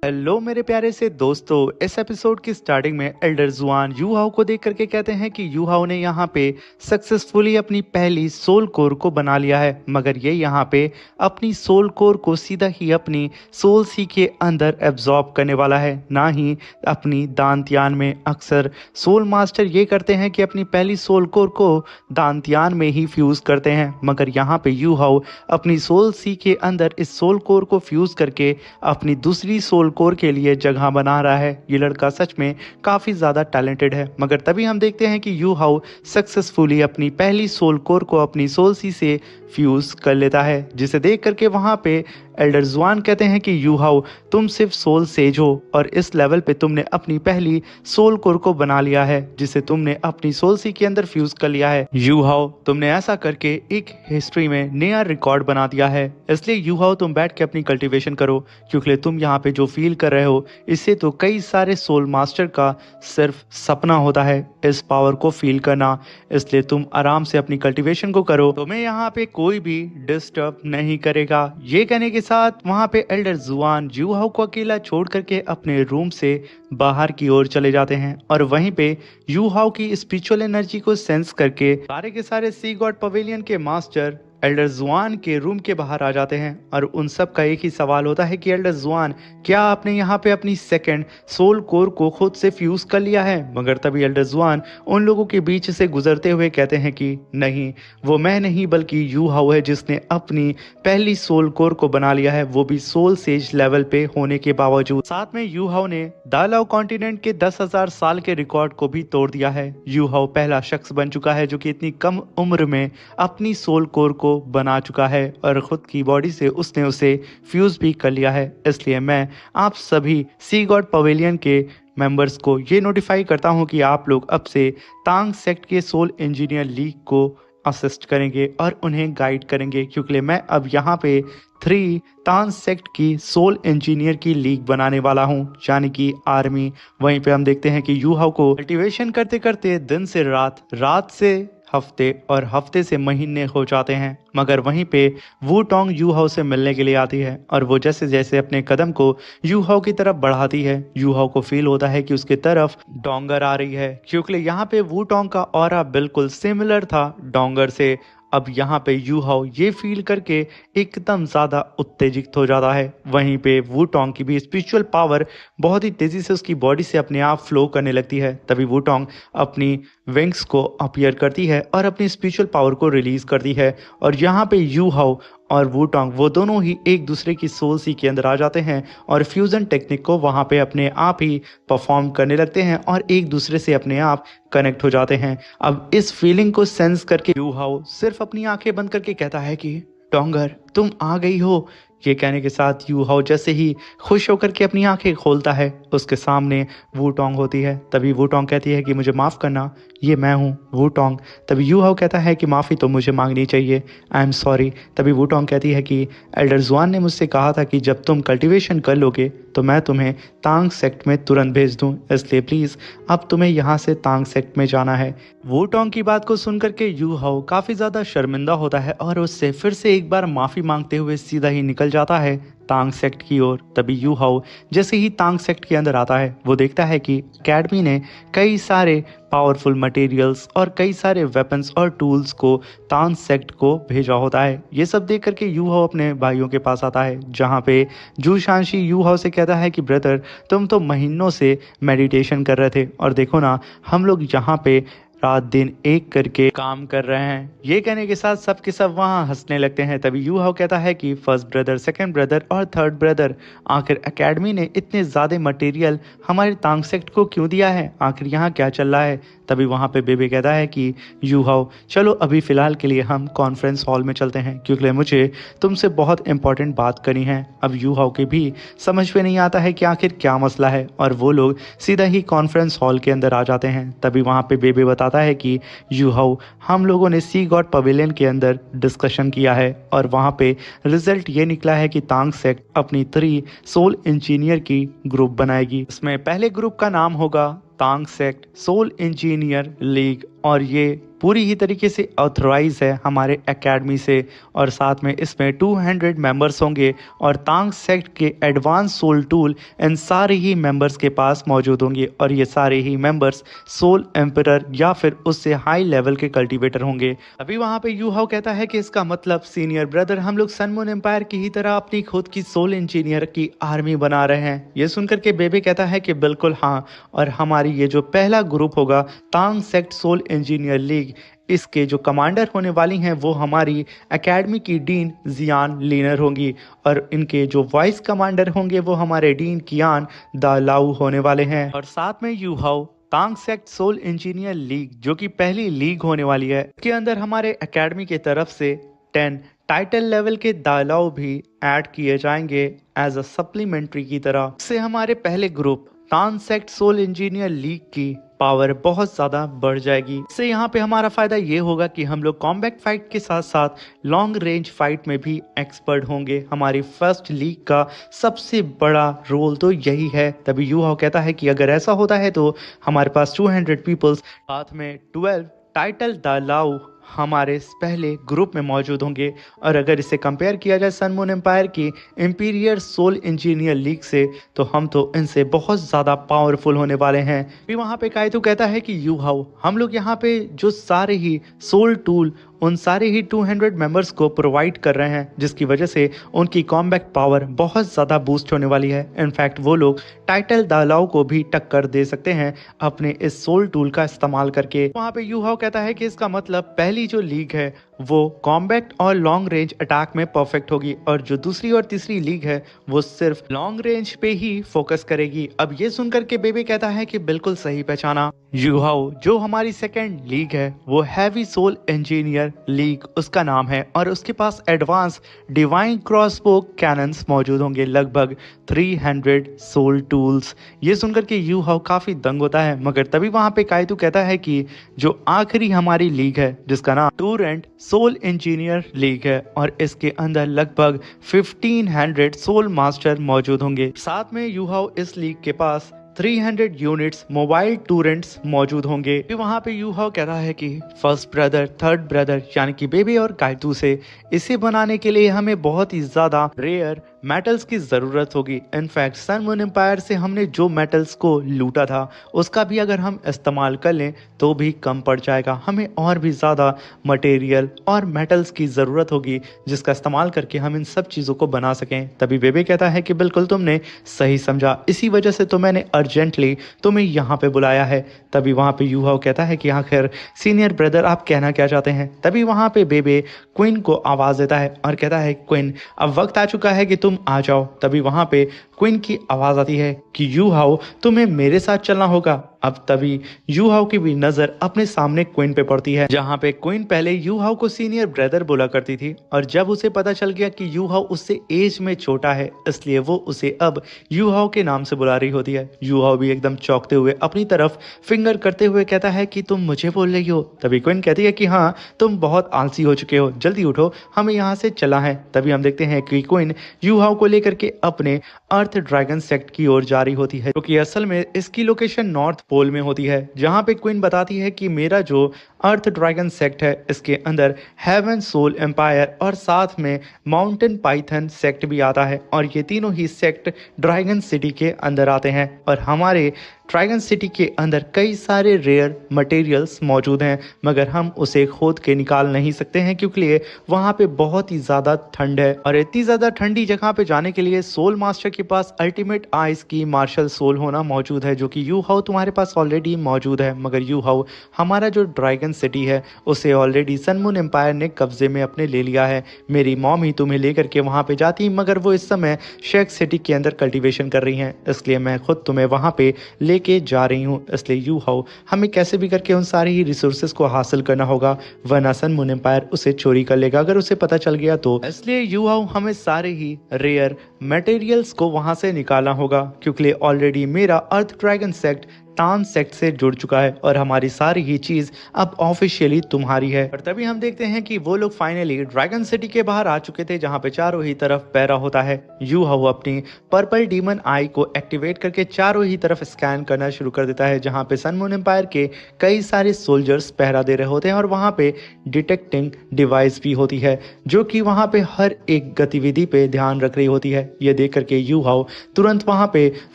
Hello मेरे प्यारे से दोस्तों, इस एपिसोड की स्टार्टिंग में एल्डर जुआन यू हाउ को देख करके कहते हैं कि यू हाउ ने यहाँ पे सक्सेसफुली अपनी पहली सोल कोर को बना लिया है, मगर ये यहाँ पे अपनी सोल कोर को सीधा ही अपनी सोल सी के अंदर एब्जॉर्ब करने वाला है, ना ही अपनी दांतयान में। अक्सर सोल मास्टर ये करते हैं कि अपनी पहली सोल कोर को दांतयान में ही फ्यूज करते हैं, मगर यहाँ पे यू हाउ अपनी सोल सी के अंदर इस सोल कोर को फ्यूज करके अपनी दूसरी सोल कोर के लिए जगह बना रहा है। ये लड़का सच में काफी ज्यादा टैलेंटेड है, मगर तभी हम देखते हैं कि यू हाउ सक्सेसफुली अपनी पहली सोल कोर को अपनी सोल सी से फ्यूज कर लेता है, जिसे देख करके वहां पे एल्डर जुआन कहते हैं कि यू हाउ तुम सिर्फ सोल सेज हो और इस लेवल पे तुमने अपनी पहली सोल कोर को बना लिया है, जिसे तुमने अपनी सोल सी के अंदर फ्यूज कर लिया है। यू हाउ तुमने ऐसा करके एक हिस्ट्री में नया रिकॉर्ड बना दिया है, इसलिए यू हाउ तुम बैठ के अपनी कल्टीवेशन करो, क्योंकि तुम यहाँ पे जो फील कर रहे हो इससे तो कई सारे सोल मास्टर का सिर्फ सपना होता है इस पावर को फील करना। इसलिए तुम आराम से अपनी कल्टीवेशन को करो, तुम्हें यहाँ पे कोई भी डिस्टर्ब नहीं करेगा। ये कहने के साथ वहां पे एल्डर जुआन यू हाउ को अकेला छोड़ करके अपने रूम से बाहर की ओर चले जाते हैं, और वहीं पे यू हाउ की स्पिरिचुअल एनर्जी को सेंस करके सारे के सारे सी गॉड पवेलियन के मास्टर एल्डर जुआन के रूम के बाहर आ जाते हैं, और उन सब का एक ही सवाल होता है कि एल्डर जुआन, क्या आपने यहाँ पे अपनी सेकंड सोल कोर को खुद से फ्यूज कर लिया है? मगर तभी एल्डर जुआन उन लोगों के बीच से गुजरते हुए कहते हैं कि नहीं, वो मैं नहीं बल्कि यू हाउ है जिसने अपनी पहली सोल कोर को बना लिया है, वो भी सोल सेज लेवल पे होने के बावजूद। साथ में यू हाउ ने दालाव कॉन्टिनेंट के 10,000 साल के रिकॉर्ड को भी तोड़ दिया है। यू हाउ पहला शख्स बन चुका है जो कि इतनी कम उम्र में अपनी सोल कोर को बना चुका है, और खुद की बॉडी से उसने उसे फ्यूज भी कर लिया है। इसलिए मैं आप सभी सी गॉड पवेलियन के मेंबर्स को ये नोटिफाई करता हूं कि आप लोग अब से तांग सेक्ट के सोल इंजीनियर लीग को असिस्ट करेंगे और उन्हें गाइड करेंगे, क्योंकि मैं अब यहाँ पे 3 तांग सेक्ट की सोल इंजीनियर की लीग बनाने वाला हूँ, यानी कि आर्मी। वहीं पे हम देखते हैं कि यू हाउ को कल्टीवेशन करते करते दिन से रात, रात से हफ्ते और हफ्ते से महीने हो जाते हैं, मगर वहीं पे वू टोंग यू हाउ से मिलने के लिए आती है, और वो जैसे जैसे अपने कदम को यू हाउ की तरफ बढ़ाती है, यू हाउ को फील होता है कि उसके तरफ डोंगर आ रही है, क्योंकि यहाँ पे वू टोंग का ऑरा बिल्कुल सिमिलर था डोंगर से। अब यहाँ पे यू हाउ ये फील करके एकदम ज्यादा उत्तेजित हो जाता है। वहीं पे वू टोंग की भी स्पिरिचुअल पावर बहुत ही तेजी से उसकी बॉडी से अपने आप फ्लो करने लगती है। तभी वू टोंग अपनी विंग्स को अपीयर करती है और अपनी स्पिरिचुअल पावर को रिलीज करती है, और यहाँ पे यू हाउ और वू टोंग वो दोनों ही एक दूसरे की सोल सी के अंदर आ जाते हैं और फ्यूजन टेक्निक को वहाँ पे अपने आप ही परफॉर्म करने लगते हैं और एक दूसरे से अपने आप कनेक्ट हो जाते हैं। अब इस फीलिंग को सेंस करके यू हाउ सिर्फ अपनी आंखें बंद करके कहता है कि डोंगर तुम आ गई हो। ये कहने के साथ यू हाउ जैसे ही खुश होकर के अपनी आंखें खोलता है, उसके सामने वू टोंग होती है। तभी वू टोंग कहती है कि मुझे माफ़ करना, ये मैं हूँ वू टोंग। तभी यू हाउ कहता है कि माफ़ी तो मुझे मांगनी चाहिए, आई एम सॉरी। तभी वू टोंग कहती है कि एल्डर जुआन ने मुझसे कहा था कि जब तुम कल्टीवेशन कर लोगे तो मैं तुम्हें तांग सेक्ट में तुरंत भेज दूँ, इसलिए प्लीज़ अब तुम्हें यहाँ से तांग सेक्ट में जाना है। वू टोंग की बात को सुन करके यू हाउ काफ़ी ज़्यादा शर्मिंदा होता है और उससे फिर से एक बार माफ़ी मांगते हुए सीधा ही निकल जाता है तांग सेक्ट की ओर। तभी यू हाउ जैसे ही तांग सेक्ट के अंदर आता है, वो देखता है कि एकेडमी ने कई सारे पावरफुल मटेरियल्स और कई सारे वेपन्स और टूल्स को तांग सेक्ट को भेजा होता है। ये सब देख करके यू हाउ अपने भाइयों के पास आता है, जहाँ पे जू शांशी यू हाउ से कहता है कि ब्रदर तुम तो महीनों से मेडिटेशन कर रहे थे, और देखो ना हम लोग यहाँ पे रात दिन एक करके काम कर रहे हैं। ये कहने के साथ सब के सब वहाँ हंसने लगते हैं। तभी यू हाउ कहता है कि फर्स्ट ब्रदर, सेकंड ब्रदर और थर्ड ब्रदर, आखिर एकेडमी ने इतने ज़्यादा मटेरियल हमारे तांग सेक्ट को क्यों दिया है? आखिर यहाँ क्या चल रहा है? तभी वहाँ पे बेबे कहता है कि यू हाउ चलो अभी फ़िलहाल के लिए हम कॉन्फ्रेंस हॉल में चलते हैं, क्योंकि मुझे तुमसे बहुत इंपॉर्टेंट बात करनी है। अब यू हाउ के भी समझ में नहीं आता है कि आखिर क्या मसला है, और वो लोग सीधा ही कॉन्फ्रेंस हॉल के अंदर आ जाते हैं। तभी वहाँ पे बेबे बताता है कि यू हाउ हम लोगों ने सी गॉड पवेलियन के अंदर डिस्कशन किया है, और वहाँ पे रिजल्ट ये निकला है कि तांग सेक्ट अपनी 3 सोल इंजीनियर की ग्रुप बनाएगी। इसमें पहले ग्रुप का नाम होगा तांग सेक्ट सोल इंजीनियर लीग, और ये पूरी ही तरीके से ऑथराइज है हमारे एकेडमी से। और साथ में इसमें 200 मेंबर्स होंगे और तांग सेक्ट के एडवांस सोल टूल इन सारे ही मेंबर्स के पास मौजूद होंगे और ये सारे ही मेंबर्स सोल एम्परर या फिर उससे हाई लेवल के कल्टीवेटर होंगे। अभी वहाँ पे यू हाउ कहता है कि इसका मतलब सीनियर ब्रदर हम लोग सन मून एम्पायर की ही तरह अपनी खुद की सोल इंजीनियर की आर्मी बना रहे हैं। ये सुनकर के बेबे कहता है कि बिल्कुल हाँ, और हमारी ये जो पहला ग्रुप होगा तांग सेक्ट सोल इंजीनियर लीग, इसके जो कमांडर होने वाली हैं वो हमारी एकेडमी की डीन जियान लीनर होंगी और इनके जो वाइस कमांडर होंगे वो हमारे डीन कियान दालाऊ होने वाले हैं। और साथ में यू हाउ तांग सेक्ट सोल इंजीनियर लीग जो कि पहली लीग होने वाली है, इसके अंदर हमारे एकेडमी की तरफ से 10 टाइटल लेवल के दालाऊ भी ऐड किए जाएंगे एज अ सप्लीमेंट्री की तरह। इससे हमारे पहले ग्रुप तांग सेक्ट सोल इंजीनियर लीग की पावर बहुत ज़्यादा बढ़ जाएगी। इससे यहाँ पे हमारा फ़ायदा ये होगा कि हम लोग कॉम्बैट फाइट के साथ साथ लॉन्ग रेंज फाइट में भी एक्सपर्ट होंगे। हमारी फर्स्ट लीग का सबसे बड़ा रोल तो यही है। तभी यू हाउ कहता है कि अगर ऐसा होता है तो हमारे पास 200 पीपल्स साथ में 12 टाइटल दालाऊ हमारे पहले ग्रुप में मौजूद होंगे। और अगर इसे कंपेयर किया जाए सन मून एम्पायर की इंपीरियर सोल इंजीनियर लीग से तो हम तो इनसे बहुत ज़्यादा पावरफुल होने वाले हैं। फिर वहाँ पे काइतो कहता है कि यू हाउ हम लोग यहाँ पे जो सारे ही सोल टूल उन सारे ही 200 मेंबर्स को प्रोवाइड कर रहे हैं जिसकी वजह से उनकी कॉम्बैट पावर बहुत ज़्यादा बूस्ट होने वाली है। इनफैक्ट वो लोग टाइटल दालाऊ को भी टक्कर दे सकते हैं अपने इस सोल टूल का इस्तेमाल करके। वहाँ पे यू हाउ कहता है कि इसका मतलब पहली जो लीग है वो कॉम्बैट और लॉन्ग रेंज अटैक में परफेक्ट होगी और जो दूसरी और तीसरी लीग है वो सिर्फ लॉन्ग रेंज पे ही फोकस करेगी। अब ये सुनकर के बेबी कहता है कि बिल्कुल सही पहचाना यू हाउ, जो हमारी सेकेंड लीग है वो हैवी सोल इंजीनियर लीग उसका नाम है और उसके पास एडवांस डिवाइन क्रॉसबो कैनन्स मौजूद होंगे, लगभग 300 सोल टूल्स। ये सुनकर के यू हाउ काफी दंग होता है, मगर तभी वहां पे काइतू कहता है कि जो आखिरी हमारी लीग है जिसका नाम टूरेंट सोल इंजीनियर लीग है और इसके अंदर लगभग 1500 सोल मास्टर मौजूद होंगे। साथ में यू हाउ इस लीग के पास 300 यूनिट्स मोबाइल टूरेंट्स मौजूद होंगे। फिर वहाँ पे यू हाउ कह रहा है कि फर्स्ट ब्रदर थर्ड ब्रदर यानी कि बेबी और काइतू से इसे बनाने के लिए हमें बहुत ही ज्यादा रेयर मेटल्स की जरूरत होगी। इनफैक्ट सन मून एम्पायर से हमने जो मेटल्स को लूटा था उसका भी अगर हम इस्तेमाल कर लें तो भी कम पड़ जाएगा। हमें और भी ज़्यादा मटेरियल और मेटल्स की ज़रूरत होगी जिसका इस्तेमाल करके हम इन सब चीज़ों को बना सकें। तभी बेबे कहता है कि बिल्कुल तुमने सही समझा, इसी वजह से तो मैंने अर्जेंटली तुम्हें यहाँ पे बुलाया है। तभी वहाँ पे यू हाउ कहता है कि आखिर सीनियर ब्रदर आप कहना क्या चाहते हैं। तभी वहाँ पे बेबे क्वीन को आवाज़ देता है और कहता है क्वीन अब वक्त आ चुका है कि तुम आ जाओ। तभी वहां पे क्वीन की आवाज आती है कि यू हाउ तुम्हें मेरे साथ चलना होगा। अब तभी यू हाउ की भी नजर अपने सामने क्वीन पे पड़ती है, जहां पे क्वीन पहले यू हाउ को सीनियर ब्रदर बोला करती थी और जब उसे पता चल गया कि यू हाउ उससे एज में छोटा है इसलिए वो उसे अब यू हाउ के नाम से बुला रही होती है। यू हाउ भी एकदम चौंकते हुए अपनी तरफ फिंगर करते हुए कहता है कि तुम मुझे बोल रही हो। तभी क्वीन कहती है कि हाँ तुम बहुत आलसी हो चुके हो, जल्दी उठो हमें यहाँ से चला है। तभी हम देखते हैं कि क्वीन यू हाउ को लेकर के अपने अर्थ ड्रैगन सेक्ट की ओर जा रही होती है, क्योंकि असल में इसकी लोकेशन नॉर्थ पोल में होती है, जहां पे क्वीन बताती है कि मेरा जो अर्थ ड्रैगन सेक्ट है इसके अंदर हेवन सोल एम्पायर और साथ में माउंटेन पाइथन सेक्ट भी आता है और ये तीनों ही सेक्ट ड्रैगन सिटी के अंदर आते हैं और हमारे ड्रैगन सिटी के अंदर कई सारे रेयर मटेरियल्स मौजूद हैं, मगर हम उसे खोद के निकाल नहीं सकते हैं क्योंकि वहाँ पे बहुत ही ज़्यादा ठंड है और इतनी ज़्यादा ठंडी जगह पे जाने के लिए सोल मास्टर के पास अल्टीमेट आइस की मार्शल सोल होना मौजूद है, जो कि यू हाउ तुम्हारे पास ऑलरेडी मौजूद है। मगर यू हाउ हमारा जो ड्रैगन सिटी है उसे ऑलरेडी सन मून एम्पायर ने कब्जे में अपने ले लिया है। मेरी मॉम ही तुम्हें लेकर के वहाँ पे जाती, मगर वो इस समय शेक सिटी के अंदर कल्टीवेशन कर रही हैं, इसलिए मैं खुद तुम्हें वहाँ पे के जा रही हूँ। इसलिए यू हाउ हमें कैसे भी करके उन सारी ही रिसोर्सेज को हासिल करना होगा, वरना सन मून एम्पायर उसे चोरी कर लेगा अगर उसे पता चल गया तो। इसलिए यू हाउ हमें सारे ही रेयर मटेरियल्स को वहां से निकालना होगा क्योंकि ऑलरेडी मेरा अर्थ ड्रैगन सेक्ट तितान सेक्ट से जुड़ चुका है और हमारी सारी ही चीज अब ऑफिशियली तुम्हारी है। और तभी हम देखते हैं कि वो लोग फाइनली ड्रैगन सिटी के बाहर आ चुके थे, जहाँ पे चारों ही तरफ पहरा होता है। यू हाउ अपनी पर्पल डीमन आई को एक्टिवेट करके चारों ही तरफ स्कैन करना शुरू कर देता है, जहाँ पे सन मून एम्पायर के कई सारे सोल्जर्स पहरा दे रहे होते हैं और वहाँ पे डिटेक्टिंग डिवाइस भी होती है जो कि वहाँ पे हर एक गतिविधि पे ध्यान रख रही होती है। ये देख करके यू हाउ तुरंत वहाँ पे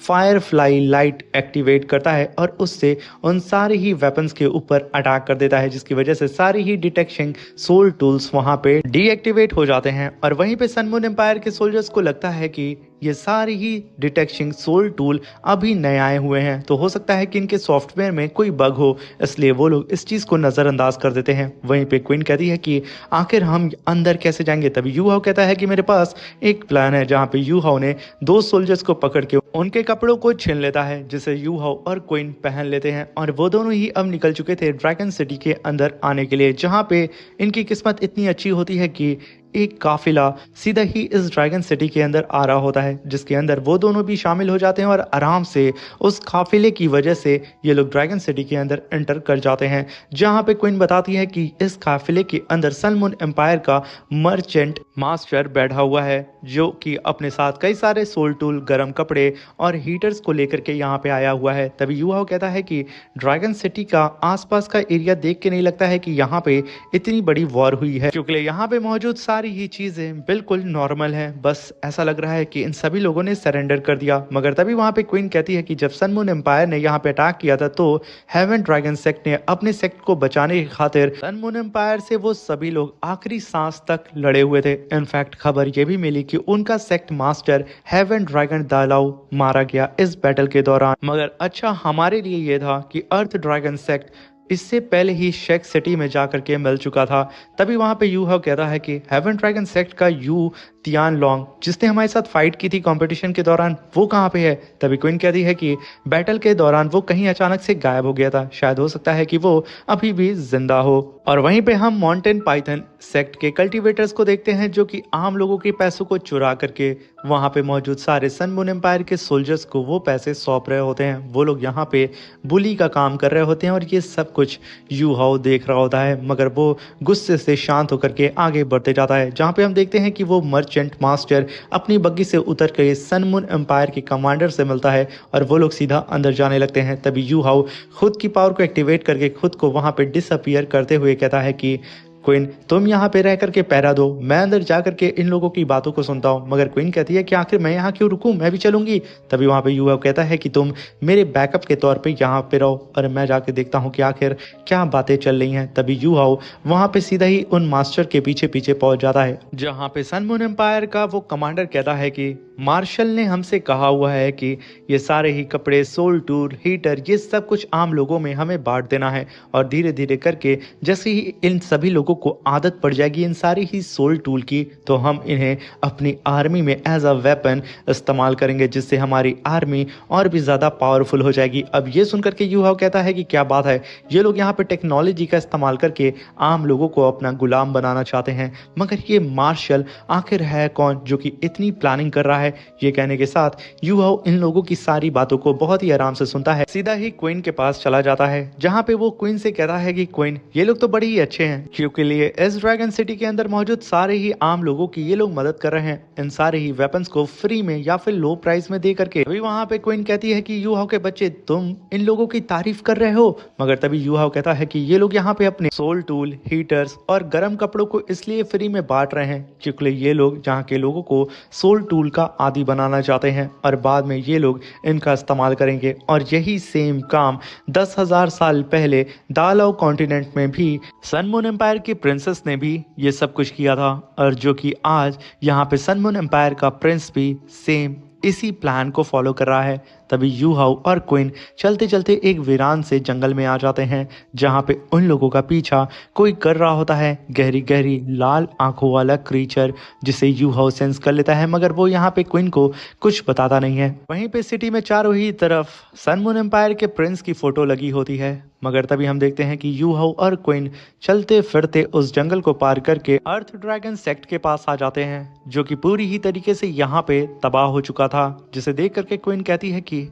फायर फ्लाई लाइट एक्टिवेट करता है और उससे उन सारे ही वेपन्स के ऊपर अटैक कर देता है, जिसकी वजह से सारी ही डिटेक्शन सोल टूल्स वहाँ पे डीएक्टिवेट हो जाते हैं। और वहीं पे सन मून एम्पायर के सोल्जर्स को लगता है कि ये सारे ही डिटेक्शन सोल टूल अभी नए आए हुए हैं, तो हो सकता है कि इनके सॉफ्टवेयर में कोई बग हो, इसलिए वो लोग इस चीज को नजरअंदाज कर देते हैं। वहीं पे क्वीन कहती है कि आखिर हम अंदर कैसे जाएंगे। तभी यू हाउ कहता है कि मेरे पास एक प्लान है, जहाँ पे यू हाउ ने दो सोल्जर्स को पकड़ के उनके कपड़ों को छीन लेता है, जिसे यू हाउ और क्वीन पहन लेते हैं और वो दोनों ही अब निकल चुके थे ड्रैगन सिटी के अंदर आने के लिए, जहाँ पे इनकी किस्मत इतनी अच्छी होती है कि एक काफिला सीधा ही इस ड्रैगन सिटी के अंदर आ रहा होता है, जिसके अंदर वो दोनों भी शामिल हो जाते हैं और आराम से उस काफिले की वजह से ये लोग ड्रैगन सिटी के अंदर एंटर कर जाते हैं, जहां पे क्वीन बताती है कि इस काफिले के अंदर सन मून एम्पायर का मर्चेंट मास्टर बैठा हुआ है, जो कि अपने साथ कई सारे सोल टूल, गर्म कपड़े और हीटर्स को लेकर के यहाँ पे आया हुआ है। तभी यू हाउ कहता है कि ड्रैगन सिटी का आसपास का एरिया देख के नहीं लगता है कि यहाँ पे इतनी बड़ी वॉर हुई है, क्योंकि यहाँ पे मौजूद सारी ये चीजें बिल्कुल नॉर्मल हैं। बस ऐसा लग रहा है कि इन सभी लोगों ने सरेंडर कर दिया। मगर तभी वहां पे क्वीन कहती है कि जब सन मून एम्पायर ने यहाँ पे अटैक किया था, तो हेवन ड्रैगन सेक्ट ने अपने सेक्ट को बचाने की खातिर सन मून एम्पायर से वो सभी लोग आखिरी सांस तक लड़े हुए थे। इनफैक्ट खबर ये भी मिली कि उनका सेक्ट मास्टर हेवन ड्रैगन दालाउ मारा गया इस बैटल के दौरान। मगर अच्छा हमारे लिए ये था कि अर्थ ड्रैगन सेक्ट इससे पहले ही शेक सिटी में जाकर के मिल चुका था। तभी वहां पे यू हाउ कहता है कि हेवन ड्रैगन सेक्ट का यू तियान लॉन्ग, जिसने हमारे साथ फाइट की थी कंपटीशन के दौरान, वो कहाँ पे है। तभी क्वीन कहती है कि बैटल के दौरान वो कहीं अचानक से गायब हो गया था, शायद हो सकता है कि वो अभी भी जिंदा हो। और वहीं पे हम माउंटेन पाइथन सेक्ट के कल्टीवेटर्स को देखते हैं, जो कि आम लोगों के पैसों को चुरा करके वहां पे मौजूद सारे सन मून एम्पायर के सोल्जर्स को वो पैसे सौंप रहे होते हैं। वो लोग यहाँ पे बुली का काम कर रहे होते हैं और ये सब कुछ यू हाउ देख रहा होता है, मगर वो गुस्से से शांत होकर के आगे बढ़ते जाता है, जहाँ पे हम देखते हैं कि वो मर्चेंट मास्टर अपनी बग्गी से उतर के सन मून एम्पायर के कमांडर से मिलता है और वो लोग सीधा अंदर जाने लगते हैं। तभी यू हाउ खुद की पावर को एक्टिवेट करके खुद को वहां पे डिसअपियर करते हुए कहता है कि क्वीन तुम यहाँ पे रह करके पहरा दो, मैं अंदर जा करके इन लोगों की बातों को सुनता हूँ। मगर क्वीन कहती है कि आखिर मैं यहाँ क्यों रुकूं, मैं भी चलूंगी। तभी वहाँ पे यू हाउ कहता है कि तुम मेरे बैकअप के तौर पे यहाँ पे रहो और मैं जाके देखता हूँ कि आखिर क्या बातें चल रही हैं। तभी यू हाउ वहाँ पे सीधा ही उन मास्टर के पीछे पीछे पहुंच जाता है, जहाँ पे सन मून एम्पायर का वो कमांडर कहता है कि मार्शल ने हमसे कहा हुआ है कि ये सारे ही कपड़े, सोल टूल, हीटर, ये सब कुछ आम लोगों में हमें बांट देना है और धीरे धीरे करके जैसे ही इन सभी लोगों को आदत पड़ जाएगी इन सारी ही सोल टूल की, तो हम इन्हें अपनी आर्मी में एज अ वेपन इस्तेमाल करेंगे, जिससे हमारी आर्मी और भी ज़्यादा पावरफुल हो जाएगी। अब ये सुनकर के यू हाउ कहता है कि क्या बात है, ये लोग यहाँ पे टेक्नोलॉजी का इस्तेमाल करके आम लोगों को अपना गुलाम बनाना चाहते हैं, मगर ये मार्शल आखिर है कौन जो कि इतनी प्लानिंग कर रहा है। ये कहने के साथ यू हाउ इन लोगों की सारी बातों को बहुत ही आराम से सुनता है, सीधा ही क्वीन के पास चला जाता है, जहाँ पे वो क्वीन से कहता है कि क्वीन ये लोग तो बड़े ही अच्छे हैं, क्योंकि लिए इस ड्रैगन सिटी के अंदर मौजूद सारे ही आम लोगों की ये लोग मदद कर रहे हैं इन सारे ही वेपन्स को फ्री में या फिर लो प्राइस में दे करके। अभी वहाँ पे क्वीन कहती है कि यू हाउ के बच्चे तुम इन लोगों की तारीफ कर रहे हो, मगर तभी यू हाउ कहता है कि ये लोग यहाँ पे अपने सोल टूल, हीटर्स और गर्म कपड़ों को इसलिए फ्री में बांट रहे हैं क्योंकि ये लोग जहाँ के लोगों को सोल टूल का आदी बनाना चाहते हैं और बाद में ये लोग इनका इस्तेमाल करेंगे। और यही सेम काम 10,000 साल पहले दालाओ कॉन्टिनेंट में भी सन मून एम्पायर की प्रिंसेस ने भी ये सब कुछ किया था, और जो कि आज यहाँ पे सन मून एम्पायर का प्रिंस भी सेम इसी प्लान को फॉलो कर रहा है। तभी यू हाउ और क्वीन चलते चलते एक वीरान से जंगल में आ जाते हैं, जहाँ पे उन लोगों का पीछा कोई कर रहा होता है, गहरी गहरी लाल आंखों वाला क्रीचर, जिसे यू हाउ सेंस कर लेता है, मगर वो यहाँ पे क्वीन को कुछ बताता नहीं है। वहीं पे सिटी में चारों ही तरफ सन मून एम्पायर के प्रिंस की फोटो लगी होती है, मगर तभी हम देखते हैं कि यू हाउ और क्वीन चलते फिरते उस जंगल को पार करके अर्थ ड्रैगन सेक्ट के पास आ जाते हैं, जो कि पूरी ही तरीके से यहाँ पे तबाह हो चुका था, जिसे देख करके क्वीन कहती है कि कि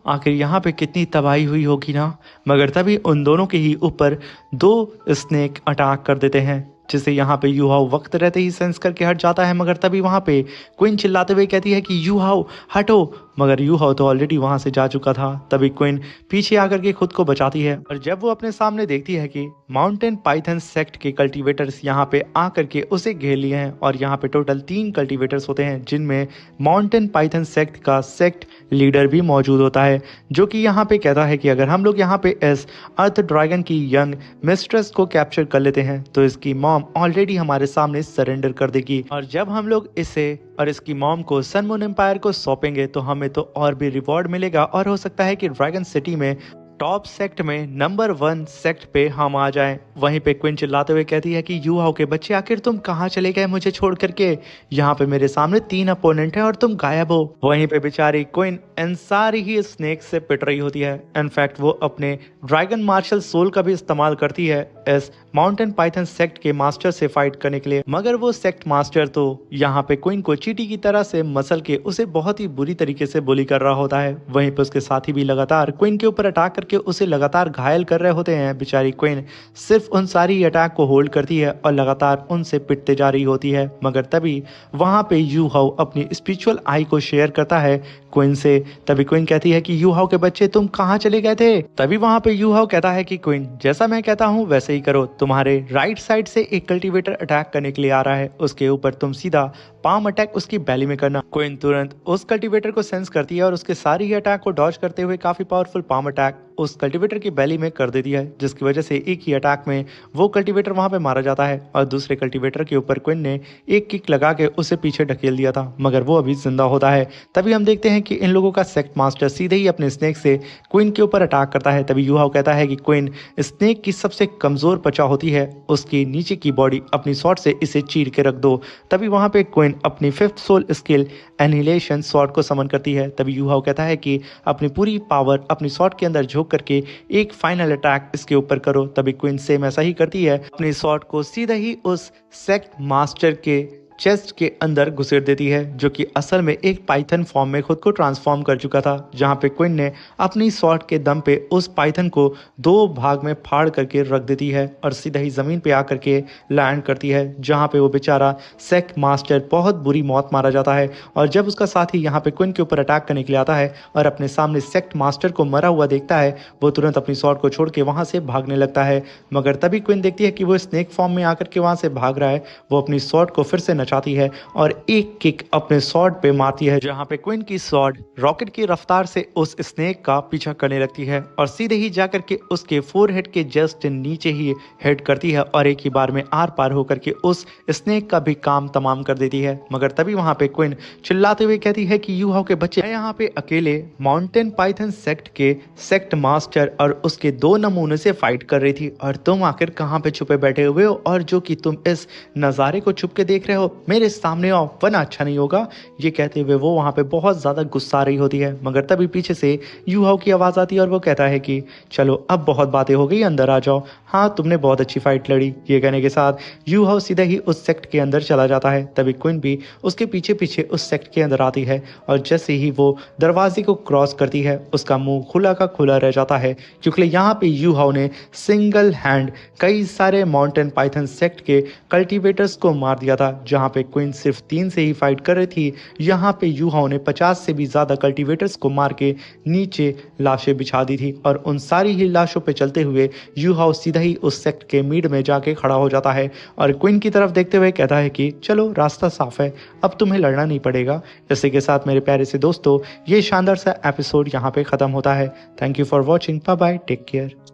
आखिर यहाँ पे कितनी तबाही हुई होगी ना। मगर तभी उन दोनों के ही ऊपर 2 स्नेक अटैक कर देते हैं, जिसे यहाँ पे यूहाओ वक्त रहते ही सेंस करके हट जाता है। मगर तभी वहाँ पे क्वीन चिल्लाते हुए कहती है कि यूहाओ हटो, मगर यूहाओ तो ऑलरेडी वहाँ से जा चुका था। तभी क्वीन पीछे आकर के खुद को बचाती है और जब वो अपने सामने देखती है कि माउंटेन पाइथन सेक्ट के कल्टीवेटर्स यहाँ पे आकर के उसे घेर लिए हैं और यहाँ पे टोटल 3 कल्टीवेटर्स होते हैं, जिनमें माउंटेन पाइथन सेक्ट का सेक्ट लीडर भी मौजूद होता है, जो कि यहाँ पे कहता है कि अगर हम लोग यहाँ पे इस अर्थ ड्रैगन की यंग मिस्ट्रेस को कैप्चर कर लेते हैं तो इसकी मॉम ऑलरेडी हमारे सामने सरेंडर कर देगी, और जब हम लोग इसे और इसकी मॉम को सन मून एम्पायर को सौंपेंगे तो हमें तो और भी रिवॉर्ड मिलेगा और हो सकता है कि ड्रैगन सिटी में टॉप सेक्ट में नंबर 1 सेक्ट पे हम आ जाएं। वहीं पे क्वीन चिल्लाते हुए कहती है कि यूहाओ के बच्चे आखिर तुम कहाँ चले गए मुझे छोड़ करके, यहाँ पे मेरे सामने 3 अपोनेंट हैं और तुम गायब हो। वहीं पे बेचारी क्वीन इन सारी ही स्नेक से पिट रही होती है। इनफैक्ट वो अपने ड्रैगन मार्शल सोल का भी इस्तेमाल करती है इस माउंटेन पाइथन सेक्ट के मास्टर से फाइट करने के लिए, मगर वो सेक्ट मास्टर तो यहाँ पे क्वीन को चीटी की तरह से मसल के उसे बहुत ही बुरी तरीके से बुली कर रहा होता है। वहीं पे उसके साथी भी लगातार क्वीन के ऊपर अटैक करके उसे लगातार घायल कर रहे होते हैं। बेचारी क्वीन सिर्फ उन सारी अटैक को होल्ड करती है और लगातार उनसे पिटते जा रही होती है। मगर तभी वहां पे यूहाओ अपनी स्पिरिचुअल आई को शेयर करता है क्वीन से। तभी क्वीन कहती है कि यूहाओ के बच्चे तुम कहाँ चले गए थे। तभी वहां पे यूहाओ कहता है कि क्वीन जैसा मैं कहता हूँ वैसे ही करो, तुम्हारे राइट साइड से एक कल्टीवेटर अटैक करने के लिए आ रहा है, उसके ऊपर तुम सीधा पाम अटैक उसकी बैली में करना। क्वीन तुरंत उस कल्टीवेटर को सेंस करती है और उसके सारी ही अटैक को डॉज करते हुए काफी पावरफुल पाम अटैक उस कल्टीवेटर की बैली में कर देती है, जिसकी वजह से एक ही अटैक में वो कल्टीवेटर वहां पे मारा जाता है और दूसरे कल्टीवेटर के ऊपर क्वीन ने एक किक लगा के उसे पीछे ढकेल दिया था, मगर वो अभी जिंदा होता है। तभी हम देखते हैं कि इन लोगों का सेक्ट मास्टर सीधे ही अपने स्नेक से क्वीन के ऊपर अटैक करता है। तभी यूहाओ कहता है कि क्वीन स्नेक की सबसे कमजोर पचा होती है, उसकी नीचे की बॉडी अपनी शॉर्ट से इसे चीर के रख दो। तभी वहां पे क्वीन अपनी 5th soul skill annihilation sword को समन करती है। तभी यूहाओ कहता है कि अपनी पूरी पावर अपनी स्वॉर्ड के अंदर झोंक करके एक फाइनल अटैक इसके ऊपर करो। तभी क्वीन सेम ऐसा ही करती है, अपनी स्वॉर्ड को सीधा ही उस सेक्ट मास्टर के चेस्ट के अंदर घुसेड़ देती है, जो कि असल में एक पाइथन फॉर्म में खुद को ट्रांसफॉर्म कर चुका था, जहां पे क्वीन ने अपनी स्वॉर्ड के दम पे उस पाइथन को 2 भाग में फाड़ करके रख देती है और सीधा ही जमीन पे आकर के लैंड करती है, जहां पे वो बेचारा सेक्ट मास्टर बहुत बुरी मौत मारा जाता है। और जब उसका साथी यहाँ पे क्वीन के ऊपर अटैक करने के लिए आता है और अपने सामने सेक्ट मास्टर को मरा हुआ देखता है, वो तुरंत अपनी स्वॉर्ड को छोड़ के वहां से भागने लगता है। मगर तभी क्वीन देखती है कि वो स्नेक फॉर्म में आकर के वहां से भाग रहा है। वो अपनी स्वॉर्ड को फिर से नचाती है और एक किक अपने स्वॉर्ड पे मारती है, जहां पे क्वीन की स्वॉर्ड रॉकेट की रफ्तार से उस स्नेक का पीछा करने लगती है और सीधे ही जाकर के उसके फोरहेड के जस्ट नीचे ही हिट करती है और एक ही बार में आर पार होकर के उस स्नेक का भी काम तमाम कर देती है। मगर तभी वहां पे क्वीन चिल्लाते हुए कहती है कि यूहाओ के बच्चे, मैं यहाँ पे अकेले माउंटेन पाइथन सेक्ट के सेक्ट मास्टर और उसके 2 नमूने से फाइट कर रही थी और तुम आखिर कहाँ पे छुपे बैठे हुए हो, और जो कि तुम इस नज़ारे को छुप के देख रहे हो, मेरे सामने आओ वरना अच्छा नहीं होगा। ये कहते हुए वो वहां पे बहुत ज्यादा गुस्सा रही होती है। मगर तभी पीछे से यूहाओ की आवाज आती है और वो कहता है कि चलो अब बहुत बातें हो गई, अंदर आ जाओ, हाँ तुमने बहुत अच्छी फाइट लड़ी। ये कहने के साथ यूहाओ सीधा ही उस सेक्ट के अंदर चला जाता है। तभी क्वीन भी उसके पीछे पीछे उस सेक्ट के अंदर आती है और जैसे ही वो दरवाजे को क्रॉस करती है उसका मुंह खुला का खुला रह जाता है, क्योंकि यहाँ पे यूहाओ ने सिंगल हैंड कई सारे माउंटेन पाइथन सेक्ट के कल्टीवेटर्स को मार दिया था। जहाँ पे क्वीन सिर्फ 3 से ही फाइट कर रही थी, यहाँ पे यूहाओ ने 50 से भी ज्यादा कल्टीवेटर्स को मार के नीचे लाशें बिछा दी थी और उन सारी ही लाशों पे चलते हुए यूहाओ सीधा ही उस सेक्ट के मिड में जाके खड़ा हो जाता है और क्वीन की तरफ देखते हुए कहता है कि चलो रास्ता साफ है, अब तुम्हें लड़ना नहीं पड़ेगा। इसी के साथ मेरे प्यारे से दोस्तों, ये शानदार सा एपिसोड यहाँ पे खत्म होता है। Thank you for watching, bye bye, take care.